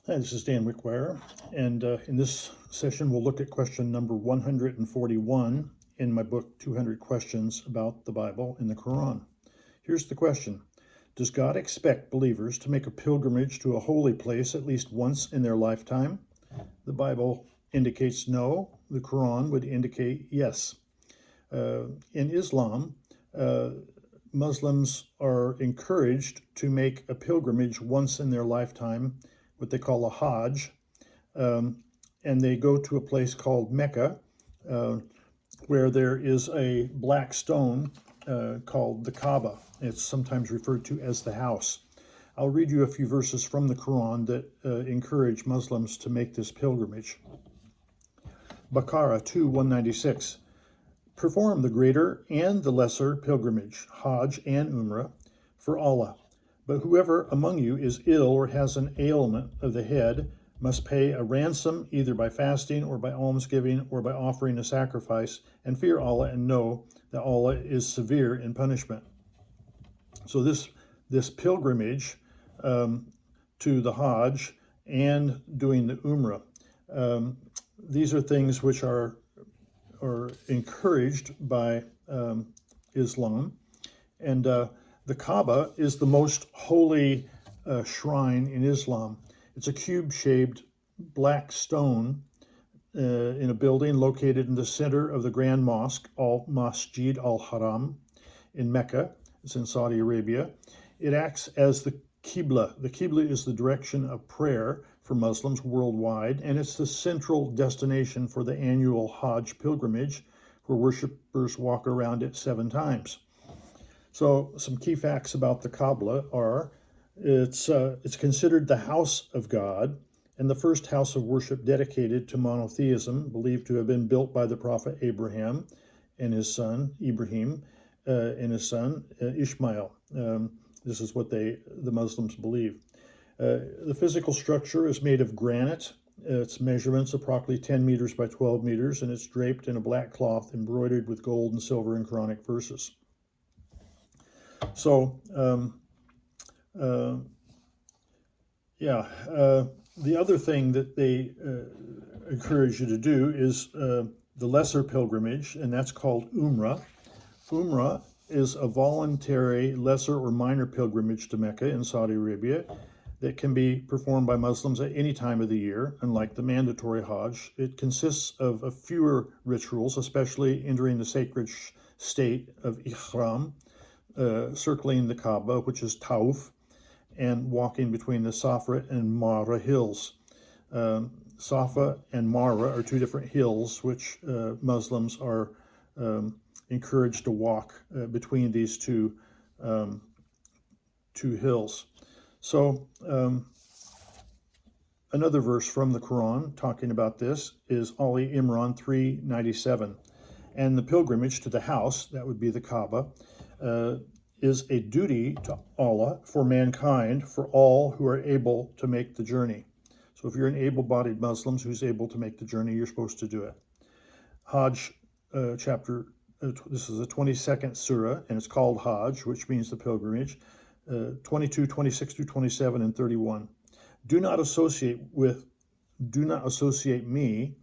Hi, this is Dan Wickwire, and in this session we'll look at question number 141 in my book, 200 Questions About the Bible and the Quran. Here's the question. Does God expect believers to make a pilgrimage to a holy place at least once in their lifetime? The Bible indicates no. The Quran would indicate yes. In Islam, uh, Muslims are encouraged to make a pilgrimage once in their lifetime, what they call a Hajj, um, and they go to a place called Mecca, uh, where there is a black stone called the Kaaba. It's sometimes referred to as the house. I'll read you a few verses from the Quran that encourage Muslims to make this pilgrimage. Baqarah 2:196. Perform the greater and the lesser pilgrimage, Hajj and Umrah, for Allah. But whoever among you is ill or has an ailment of the head must pay a ransom either by fasting or by almsgiving or by offering a sacrifice, and fear Allah and know that Allah is severe in punishment. So this pilgrimage um, to the Hajj and doing the Umrah, um, these are things which are encouraged by Islam. And the Kaaba is the most holy shrine in Islam. It's a cube-shaped black stone in a building located in the center of the Grand Mosque, Masjid al-Haram, in Mecca. It's in Saudi Arabia. It acts as the Qibla. The Qibla is the direction of prayer for Muslims worldwide, and it's the central destination for the annual Hajj pilgrimage, where worshippers walk around it 7 times. So some key facts about the Kaaba are it's considered the house of God and the first house of worship dedicated to monotheism, believed to have been built by the prophet Abraham and his son Ibrahim and his son Ishmael. This is what the Muslims believe. The physical structure is made of granite. Its measurements approximately 10 meters by 12 meters, and it's draped in a black cloth embroidered with gold and silver and Quranic verses. So, the other thing that they encourage you to do is the lesser pilgrimage, and that's called Umrah. Umrah is a voluntary lesser or minor pilgrimage to Mecca in Saudi Arabia that can be performed by Muslims at any time of the year. Unlike the mandatory Hajj, it consists of fewer rituals, especially entering the sacred state of Ihram, circling the Kaaba, which is Tawf, and walking between the Safa and Marwa hills. Safa and Marwa are 2 different hills which Muslims are encouraged to walk between these two hills. So another verse from the Quran talking about this is Ali Imran 3:97. And the pilgrimage to the house, that would be the Kaaba, is a duty to Allah for mankind, for all who are able to make the journey. So if you're an able-bodied Muslim who's able to make the journey, you're supposed to do it. Hajj chapter, this is the 22nd surah, and it's called Hajj, which means the pilgrimage, 22, 26 through 27, and 31. Do not associate me,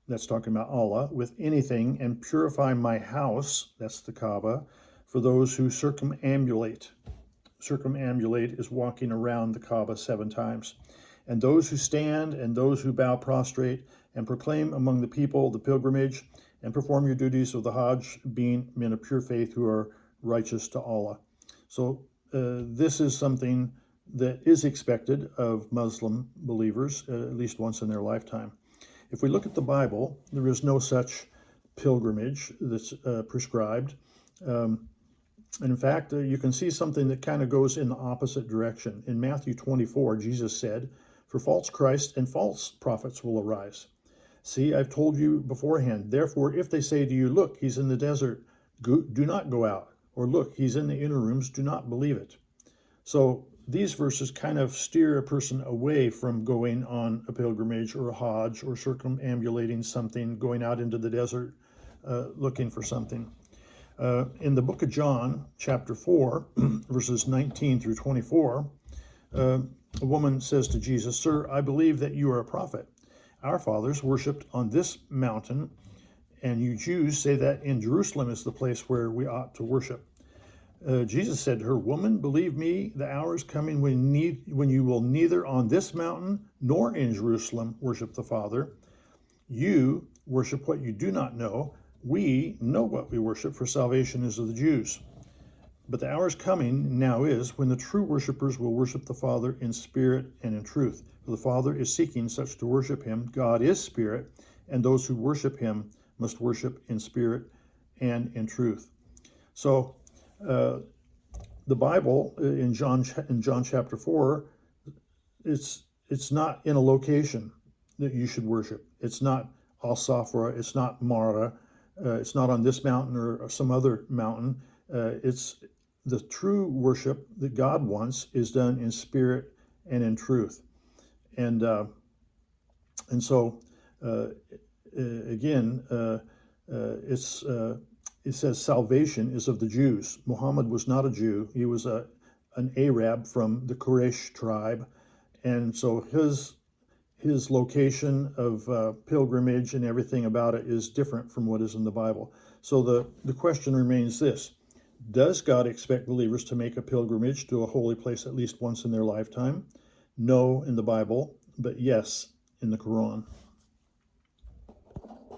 that's talking about Allah, with anything, and purify my house, that's the Kaaba, for those who circumambulate. Circumambulate is walking around the Kaaba 7 times. And those who stand and those who bow prostrate and proclaim among the people the pilgrimage and perform your duties of the Hajj, being men of pure faith who are righteous to Allah. So this is something that is expected of Muslim believers at least once in their lifetime. If we look at the Bible, there is no such pilgrimage that's prescribed. And in fact, you can see something that kind of goes in the opposite direction. In Matthew 24, Jesus said, "For false Christs and false prophets will arise. See, I've told you beforehand. Therefore, if they say to you, 'Look, he's in the desert,' do not go out. Or 'Look, he's in the inner rooms,' do not believe it." So these verses kind of steer a person away from going on a pilgrimage or a Hajj or circumambulating something, going out into the desert looking for something. In the book of John, chapter 4, verses 19 through 24, A woman says to Jesus, "Sir, I believe that you are a prophet. Our fathers worshipped on this mountain, and you Jews say that in Jerusalem is the place where we ought to worship." Jesus said to her, "Woman, believe me, the hour is coming when you will neither on this mountain nor in Jerusalem worship the Father. You worship what you do not know. We know what we worship, for salvation is of the Jews. But the hour is coming, now is, when the true worshipers will worship the Father in spirit and in truth. For the Father is seeking such to worship him. God is spirit, and those who worship him must worship in spirit and in truth." So the Bible in John chapter 4, it's not in a location that you should worship. It's not Al Safra, it's not Mara, it's not on this mountain or some other mountain. It's the true worship that God wants is done in spirit and in truth. And so again, it says salvation is of the Jews. Muhammad was not a Jew. He was an Arab from the Quraysh tribe. And so his location of pilgrimage and everything about it is different from what is in the Bible. So the question remains this: does God expect believers to make a pilgrimage to a holy place at least once in their lifetime? No in the Bible, but yes in the Quran.